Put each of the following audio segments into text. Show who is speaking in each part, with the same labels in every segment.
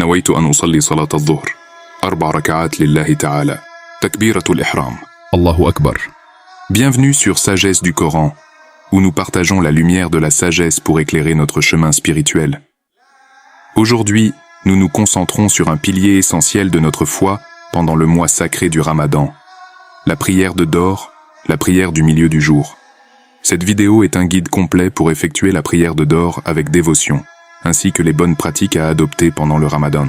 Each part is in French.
Speaker 1: نويت أن أصلي صلاة الظهر 4 ركعات لله تعالى تكبيرة الإحرام الله أكبر. Bienvenue sur Sagesse du Coran, où nous partageons la lumière de la sagesse pour éclairer notre chemin spirituel. Aujourd'hui, nous nous concentrons sur un pilier essentiel de notre foi pendant le mois sacré du Ramadan, la prière de Dor, la prière du milieu du jour. Cette vidéo est un guide complet pour effectuer la prière de Dor avec dévotion, ainsi que les bonnes pratiques à adopter pendant le Ramadan.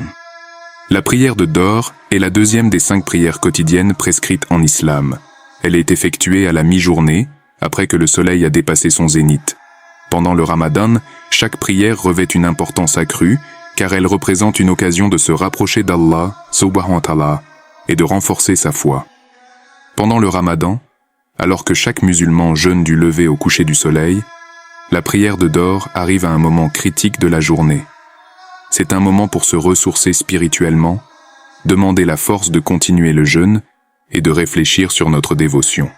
Speaker 1: La prière de Dor est la deuxième des 5 prières quotidiennes prescrites en islam. Elle est effectuée à la mi-journée, après que le soleil a dépassé son zénith. Pendant le Ramadan, chaque prière revêt une importance accrue, car elle représente une occasion de se rapprocher d'Allah, subhanahu wa ta'ala, et de renforcer sa foi. Pendant le Ramadan, alors que chaque musulman jeûne du lever au coucher du soleil, la prière de Dor arrive à un moment critique de la journée. C'est un moment pour se ressourcer spirituellement, demander la force de continuer le jeûne et de réfléchir sur notre dévotion.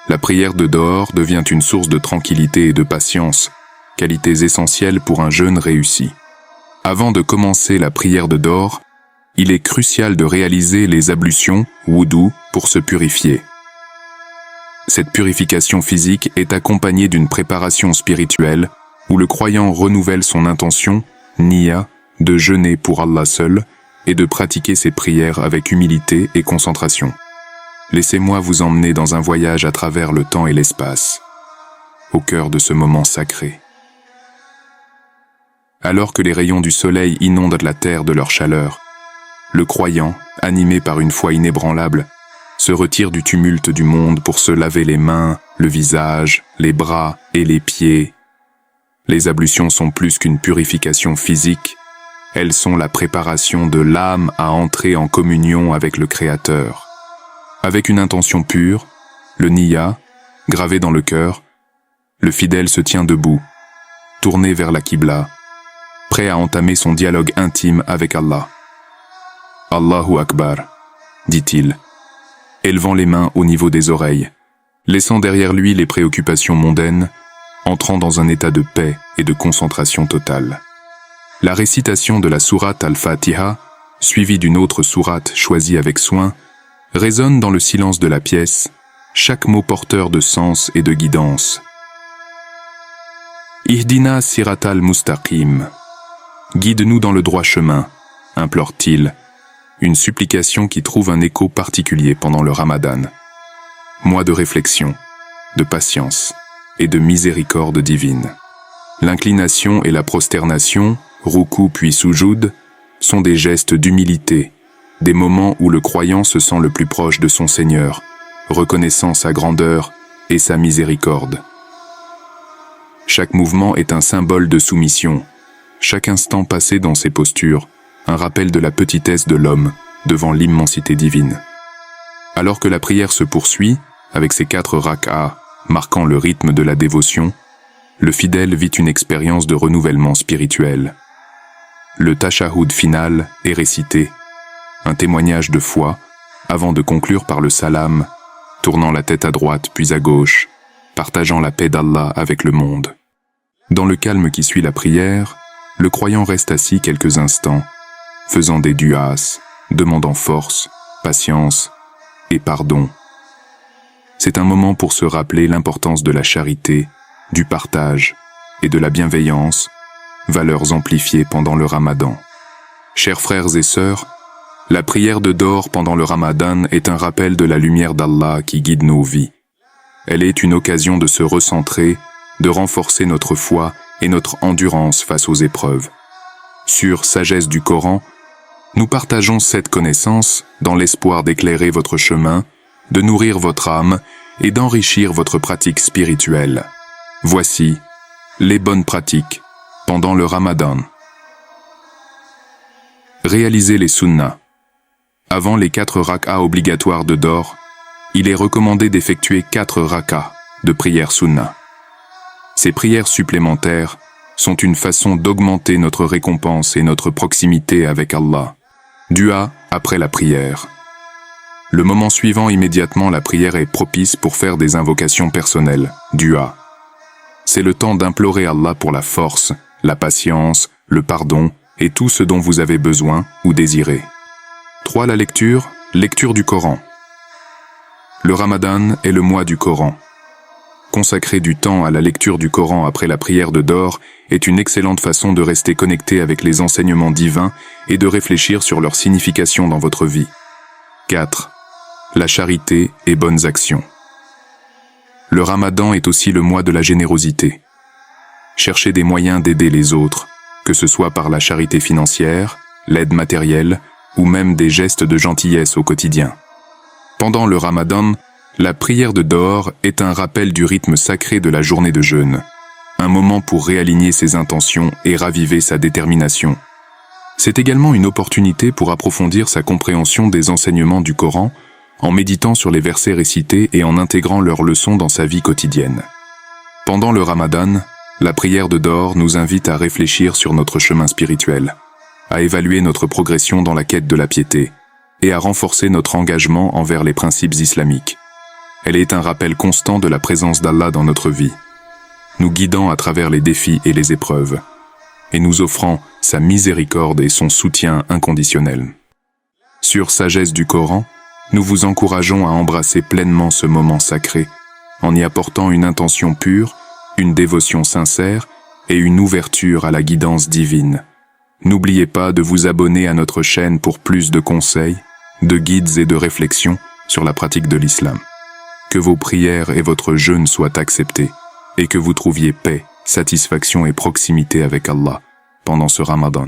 Speaker 1: La prière de Dor devient une source de tranquillité et de patience, qualités essentielles pour un jeûne réussi. Avant de commencer la prière de Dor, il est crucial de réaliser les ablutions, wudu, pour se purifier. Cette purification physique est accompagnée d'une préparation spirituelle où le croyant renouvelle son intention, niya, de jeûner pour Allah seul et de pratiquer ses prières avec humilité et concentration. Laissez-moi vous emmener dans un voyage à travers le temps et l'espace, au cœur de ce moment sacré. Alors que les rayons du soleil inondent la terre de leur chaleur, le croyant, animé par une foi inébranlable, se retire du tumulte du monde pour se laver les mains, le visage, les bras et les pieds. Les ablutions sont plus qu'une purification physique, elles sont la préparation de l'âme à entrer en communion avec le Créateur. Avec une intention pure, le niya, gravé dans le cœur, le fidèle se tient debout, tourné vers la Qibla, prêt à entamer son dialogue intime avec Allah. Allahu Akbar, dit-il, élevant les mains au niveau des oreilles, laissant derrière lui les préoccupations mondaines, entrant dans un état de paix et de concentration totale. La récitation de la sourate Al-Fatiha, suivie d'une autre sourate choisie avec soin, résonne dans le silence de la pièce, chaque mot porteur de sens et de guidance. Ihdina siratal mustaqim. Guide-nous dans le droit chemin, implore-t-il, une supplication qui trouve un écho particulier pendant le Ramadan. Mois de réflexion, de patience et de miséricorde divine. L'inclination et la prosternation, ruku puis soujoud, sont des gestes d'humilité, des moments où le croyant se sent le plus proche de son Seigneur, reconnaissant sa grandeur et sa miséricorde. Chaque mouvement est un symbole de soumission, chaque instant passé dans ces postures, un rappel de la petitesse de l'homme devant l'immensité divine. Alors que la prière se poursuit, avec ses 4 rak'a marquant le rythme de la dévotion, le fidèle vit une expérience de renouvellement spirituel. Le tashahhud final est récité, un témoignage de foi, avant de conclure par le salam, tournant la tête à droite puis à gauche, partageant la paix d'Allah avec le monde. Dans le calme qui suit la prière, le croyant reste assis quelques instants, faisant des du'as, demandant force, patience et pardon. C'est un moment pour se rappeler l'importance de la charité, du partage et de la bienveillance, valeurs amplifiées pendant le Ramadan. Chers frères et sœurs, la prière de Dor pendant le Ramadan est un rappel de la lumière d'Allah qui guide nos vies. Elle est une occasion de se recentrer, de renforcer notre foi et notre endurance face aux épreuves. Sur Sagesse du Coran, nous partageons cette connaissance dans l'espoir d'éclairer votre chemin, de nourrir votre âme et d'enrichir votre pratique spirituelle. Voici les bonnes pratiques pendant le Ramadan. Réalisez les sunnas. Avant les 4 rak'a obligatoires de Dor, il est recommandé d'effectuer 4 rak'a de prière sunna. Ces prières supplémentaires sont une façon d'augmenter notre récompense et notre proximité avec Allah. Dua après la prière. Le moment suivant immédiatement la prière est propice pour faire des invocations personnelles, dua. C'est le temps d'implorer Allah pour la force, la patience, le pardon et tout ce dont vous avez besoin ou désiré. 3. La lecture du Coran. Le Ramadan est le mois du Coran. Consacrer du temps à la lecture du Coran après la prière de Dor est une excellente façon de rester connecté avec les enseignements divins et de réfléchir sur leur signification dans votre vie. 4. La charité et bonnes actions. Le Ramadan est aussi le mois de la générosité. Cherchez des moyens d'aider les autres, que ce soit par la charité financière, l'aide matérielle ou même des gestes de gentillesse au quotidien. Pendant le Ramadan, la prière de Dor est un rappel du rythme sacré de la journée de jeûne, un moment pour réaligner ses intentions et raviver sa détermination. C'est également une opportunité pour approfondir sa compréhension des enseignements du Coran en méditant sur les versets récités et en intégrant leurs leçons dans sa vie quotidienne. Pendant le Ramadan, la prière de Dor nous invite à réfléchir sur notre chemin spirituel, à évaluer notre progression dans la quête de la piété et à renforcer notre engagement envers les principes islamiques. Elle est un rappel constant de la présence d'Allah dans notre vie, nous guidant à travers les défis et les épreuves, et nous offrant sa miséricorde et son soutien inconditionnel. Sur Sagesse du Coran, nous vous encourageons à embrasser pleinement ce moment sacré, en y apportant une intention pure, une dévotion sincère et une ouverture à la guidance divine. N'oubliez pas de vous abonner à notre chaîne pour plus de conseils, de guides et de réflexions sur la pratique de l'islam. Que vos prières et votre jeûne soient acceptés, et que vous trouviez paix, satisfaction et proximité avec Allah pendant ce Ramadan.